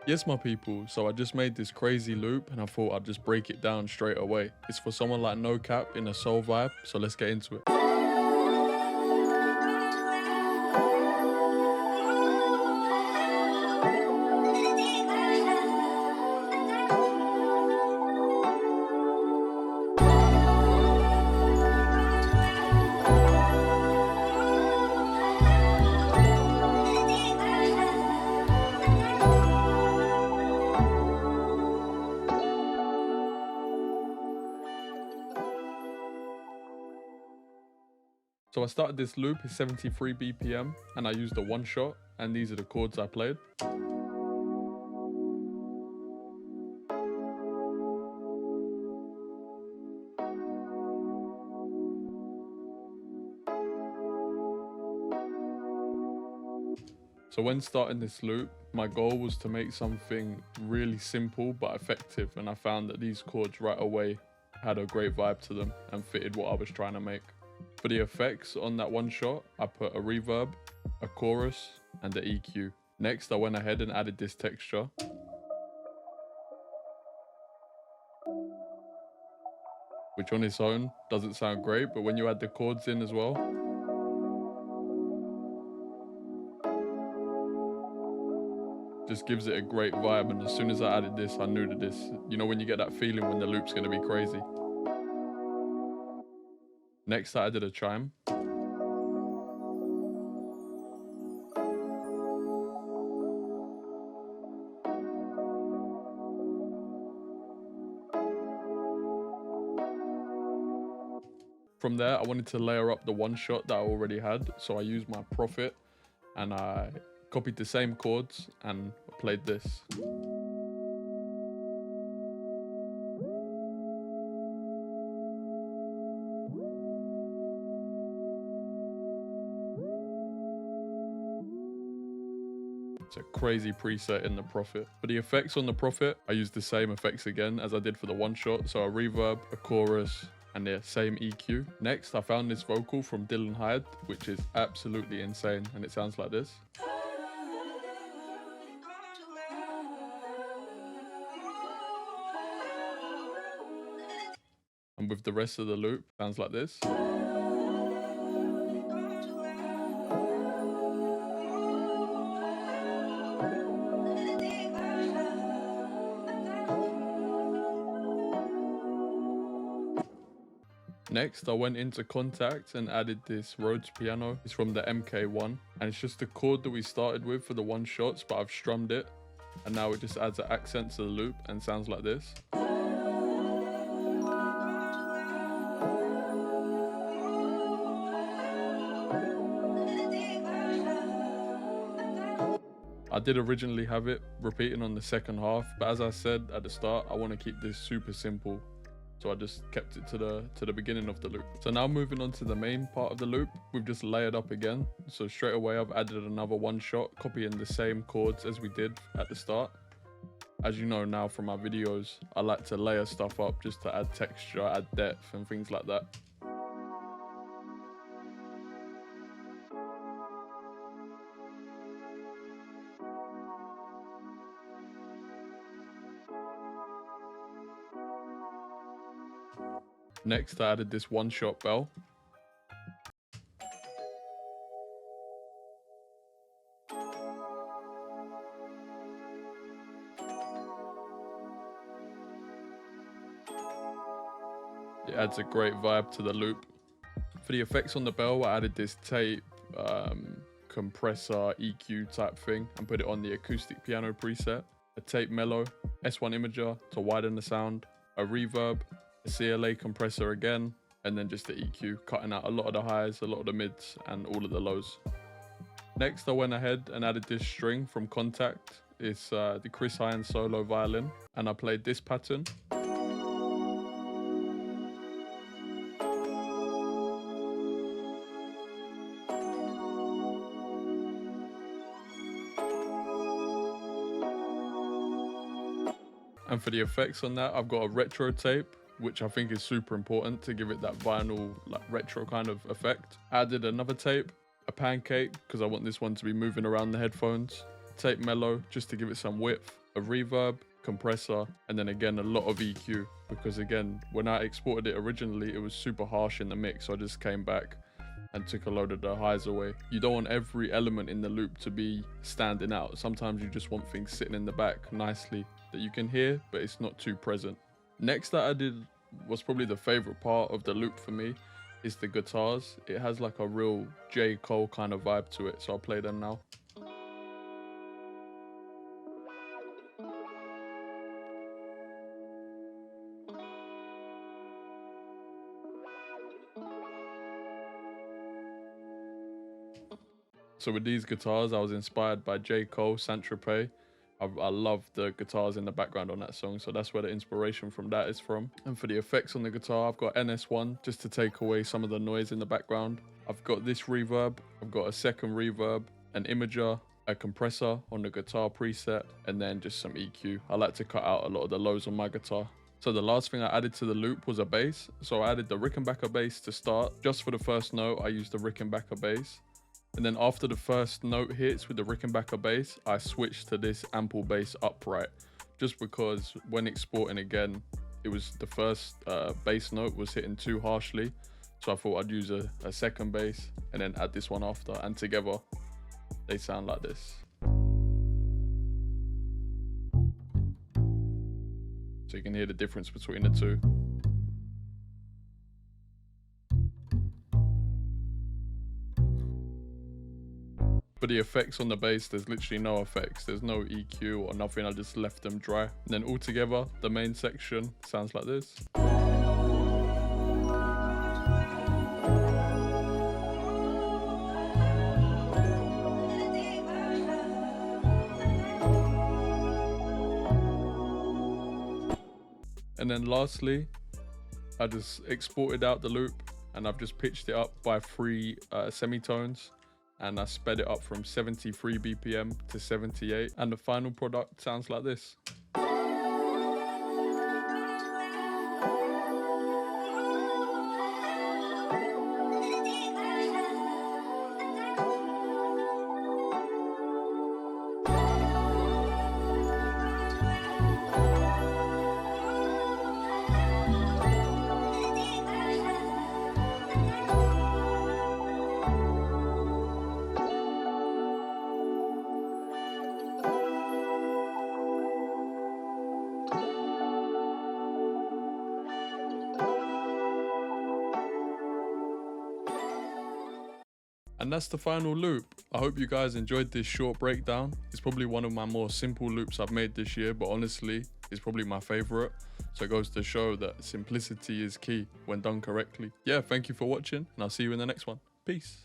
Yes, my people, so I just made this crazy loop and I thought I'd just break it down straight away. It's for someone like No Cap in a soul vibe, so let's get into it. So I started this loop at 73 BPM and I used a one shot, and these are the chords I played. So when starting this loop, my goal was to make something really simple but effective, and I found that these chords right away had a great vibe to them and fitted what I was trying to make. For the effects on that one shot, I put a reverb, a chorus, and the EQ. Next, I went ahead and added this texture. Which on its own doesn't sound great, but when you add the chords in as well, just gives it a great vibe. And as soon as I added this, I knew that this, you know when you get that feeling when the loop's gonna be crazy. Next, I added a chime. From there, I wanted to layer up the one shot that I already had, so I used my Prophet and I copied the same chords and played this. It's a crazy preset in the Prophet. For the effects on the Prophet, I used the same effects again as I did for the one shot, so a reverb, a chorus, and the same EQ. Next, I found this vocal from Dylan Hyde, which is absolutely insane, and it sounds like this. And with the rest of the loop, sounds like this. Next, I went into Contact and added this Rhodes piano. It's from the MK1, and it's just the chord that we started with for the one shots, but I've strummed it, and now it just adds an accent to the loop and sounds like this. I did originally have it repeating on the second half, but as I said at the start, I want to keep this super simple. So I just kept it to the beginning of the loop. So now moving on to the main part of the loop, we've just layered up again. So straight away, I've added another one shot, copying the same chords as we did at the start. As you know now from my videos, I like to layer stuff up just to add texture, add depth and things like that. Next, I added this one shot bell. It adds a great vibe to the loop. For the effects on the bell, I added this tape, compressor, EQ type thing, and put it on the acoustic piano preset. A tape mellow, S1 imager to widen the sound, a reverb, a CLA compressor again, and then just the EQ, cutting out a lot of the highs, a lot of the mids, and all of the lows. Next, I went ahead and added this string from Contact. It's the Chris Hines solo violin, and I played this pattern. And for the effects on that, I've got a retro tape, which I think is super important to give it that vinyl, like retro kind of effect. Added another tape, a pancake, because I want this one to be moving around the headphones. Tape mellow, just to give it some width. a reverb, compressor, and then again a lot of EQ, because again when I exported it originally it was super harsh in the mix, so I just came back and took a load of the highs away. You don't want every element in the loop to be standing out. Sometimes you just want things sitting in the back nicely that you can hear, but it's not too present. Next that I did was probably the favorite part of the loop for me, is the guitars. It has like a real J. Cole kind of vibe to it, so I'll play them now. So with these guitars, I was inspired by J. Cole, Saint-Tropez. I love the guitars in the background on that song, so that's where the inspiration from that is from. And for the effects on the guitar, I've got NS1 just to take away some of the noise in the background. I've got this reverb, I've got a second reverb, an imager, a compressor on the guitar preset, and then just some EQ. I like to cut out a lot of the lows on my guitar. So the last thing I added to the loop was a bass. So I added the Rickenbacker bass to start. Just for the first note, I used the Rickenbacker bass. And then after the first note hits with the Rickenbacker bass, I switched to this ample bass upright, just because when exporting again, it was the first bass note was hitting too harshly. So I thought I'd use a second bass and then add this one after, and together they sound like this. So you can hear the difference between the two. For the effects on the bass, there's literally no effects. There's no EQ or nothing. I just left them dry. And then altogether, the main section sounds like this. And then lastly, I just exported out the loop and I've just pitched it up by 3 semitones. And I sped it up from 73 BPM to 78. And the final product sounds like this. And that's the final loop. I hope you guys enjoyed this short breakdown. It's probably one of my more simple loops I've made this year, but honestly, it's probably my favorite. So it goes to show that simplicity is key when done correctly. Yeah, thank you for watching, and I'll see you in the next one. Peace.